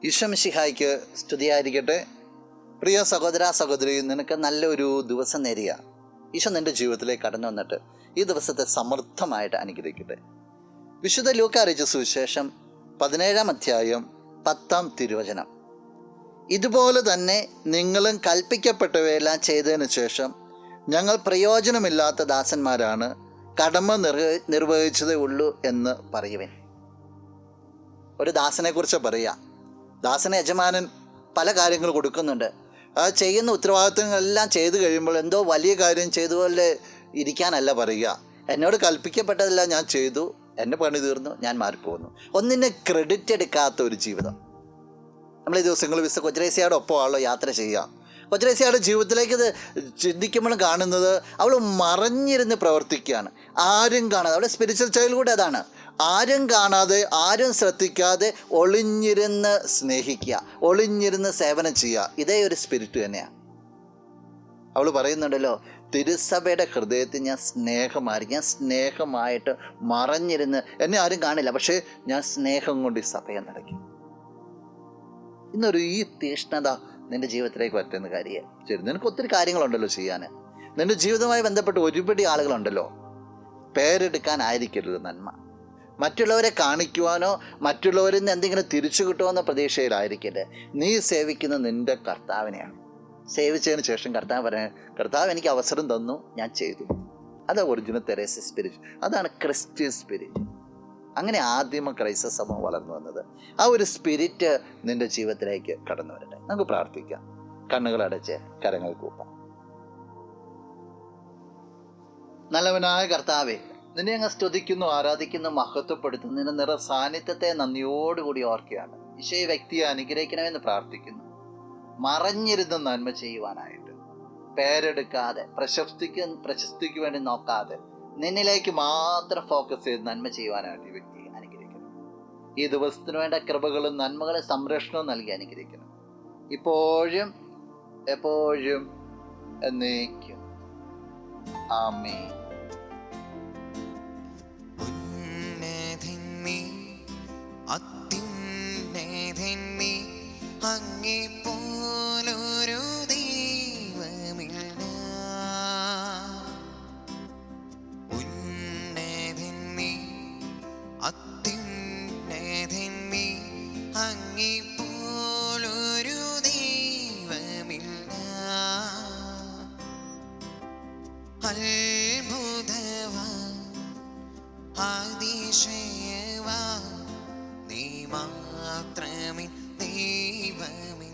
ഈശോ മിശിഹായ്ക്ക് സ്തുതിയായിരിക്കട്ടെ. പ്രിയ സഹോദര സഹോദരി, നിനക്ക് നല്ലൊരു ദിവസം നേരുക. ഈശോ നിൻ്റെ ജീവിതത്തിലേക്ക് കടന്നു വന്നിട്ട് ഈ ദിവസത്തെ സമൃദ്ധമായിട്ട് അനുഗ്രഹിക്കട്ടെ. വിശുദ്ധ ലൂക്കാ അറിയിച്ച സുവിശേഷം 17-ാം അധ്യായം 10-ാം തിരുവചനം. ഇതുപോലെ തന്നെ നിങ്ങളും കൽപ്പിക്കപ്പെട്ടവയെല്ലാം ചെയ്തതിന് ശേഷം ഞങ്ങൾ പ്രയോജനമില്ലാത്ത ദാസന്മാരാണ്, കടമ നിർവഹിച്ചതേ ഉള്ളൂ എന്ന് പറയുവൻ. ഒരു ദാസനെക്കുറിച്ച് പറയുക. ദാസന് യജമാനൻ പല കാര്യങ്ങൾ കൊടുക്കുന്നുണ്ട്. ആ ചെയ്യുന്ന ഉത്തരവാദിത്തങ്ങളെല്ലാം ചെയ്തു കഴിയുമ്പോൾ എന്തോ വലിയ കാര്യം ചെയ്തുപോലെ ഇരിക്കാനല്ല പറയുക. എന്നോട് കൽപ്പിക്കപ്പെട്ടതെല്ലാം ഞാൻ ചെയ്തു, എൻ്റെ പണി തീർന്നു, ഞാൻ മാറിപ്പോകുന്നു. ഒന്നിനെ ക്രെഡിറ്റ് എടുക്കാത്ത ഒരു ജീവിതം. നമ്മൾ ഈ ദിവസങ്ങൾ വിശുദ്ധ കൊച്ചുരേസ്യയുടെ ഒപ്പമാണല്ലോ യാത്ര ചെയ്യുക. കൊച്ചുരേസ്യയുടെ ജീവിതത്തിലേക്ക് ഇത് ചിന്തിക്കുമ്പോഴും കാണുന്നത് അവൾ മറഞ്ഞിരുന്ന് പ്രവർത്തിക്കുകയാണ്, ആരും കാണാതെ. അവളുടെ സ്പിരിച്വൽ ചൈൽഡ് കൂടെ അതാണ്. ആരും കാണാതെ, ആരും ശ്രദ്ധിക്കാതെ ഒളിഞ്ഞിരുന്ന് സ്നേഹിക്കുക, ഒളിഞ്ഞിരുന്ന് സേവനം ചെയ്യുക. ഇതേ ഒരു സ്പിരിറ്റ് തന്നെയാണ്. അവൾ പറയുന്നുണ്ടല്ലോ, തിരുസഭയുടെ ഹൃദയത്തിൽ ഞാൻ സ്നേഹമായിരിക്കും, ഞാൻ സ്നേഹമായിട്ട് മറഞ്ഞിരുന്ന്, എന്നെ ആരും കാണില്ല, പക്ഷേ ഞാൻ സ്നേഹം കൊണ്ട് ഈ സഭയെ നിറയ്ക്കും. ഇന്നൊരു ഈ തീഷ്ണത നിൻ്റെ ജീവിതത്തിലേക്ക് പറ്റുന്ന കാര്യം. ശരി, നിനക്ക് ഒത്തിരി കാര്യങ്ങളുണ്ടല്ലോ ചെയ്യാൻ. നിൻ്റെ ജീവിതവുമായി ബന്ധപ്പെട്ട് ഒരുപടി ആളുകളുണ്ടല്ലോ. പേരെടുക്കാനായിരിക്കരുത് നന്മ. മറ്റുള്ളവരെ കാണിക്കുവാനോ മറ്റുള്ളവരിൽ നിന്ന് എന്തെങ്കിലും തിരിച്ചു കിട്ടുമെന്ന പ്രതീക്ഷയിലായിരിക്കില്ല. നീ സേവിക്കുന്ന നിൻ്റെ കർത്താവിനെയാണ്. സേവിച്ചതിന് ശേഷം കർത്താവ് പറയാൻ, കർത്താവ് എനിക്ക് അവസരം തന്നു, ഞാൻ ചെയ്തു. അതാണ് ഒറിജിനൽ തെരേസ സ്പിരിറ്റ്, അതാണ് ക്രിസ്ത്യൻ സ്പിരിറ്റ്. അങ്ങനെ ആദ്യമ ക്രൈസ്തവ സഭ വളർന്നു വന്നത്. ആ ഒരു സ്പിരിറ്റ് നിൻ്റെ ജീവിതത്തിലേക്ക് കടന്നു വരട്ടെ. നമുക്ക് പ്രാർത്ഥിക്കാം. കണ്ണുകളടച്ച് കരങ്ങൾ കൂപ്പാം. നല്ലവനായ കർത്താവേ, നിന്നെ അങ്ങ് സ്തുതിക്കുന്നു, ആരാധിക്കുന്നു, മഹത്വപ്പെടുത്തുന്നു. നിന്റെ നിറ സാന്നിധ്യത്തെ നന്ദിയോടുകൂടി ഓർക്കുകയാണ്. ഈശോ ഈ വ്യക്തിയെ അനുഗ്രഹിക്കണമെന്ന് പ്രാർത്ഥിക്കുന്നു. മറഞ്ഞിരുന്ന് നന്മ ചെയ്യുവാനായിട്ട്, പേരെടുക്കാതെ, പ്രശസ്തിക്ക് വേണ്ടി നോക്കാതെ, നിന്നിലേക്ക് മാത്രം ഫോക്കസ് ചെയ്ത് നന്മ ചെയ്യുവാനായിട്ട് ഈ വ്യക്തിയെ അനുഗ്രഹിക്കണം. ഈ ദിവസത്തിന് വേണ്ട കൃപകളും നന്മകളും സംരക്ഷണവും നൽകി അനുഗ്രഹിക്കണം. ഇപ്പോഴും എപ്പോഴും എന്നേക്കും. ആമേൻ. അങ്ങേ പോലൊരു ദൈവമില്ല, ഉന്നതൻ നീ, അത്യുന്നതൻ നീ, അങ്ങേ പോലൊരു ദൈവമില്ല. അത്ഭുതവാൻ, അതിശയവാൻ, നീ മാത്രമേ ദൈവമേ.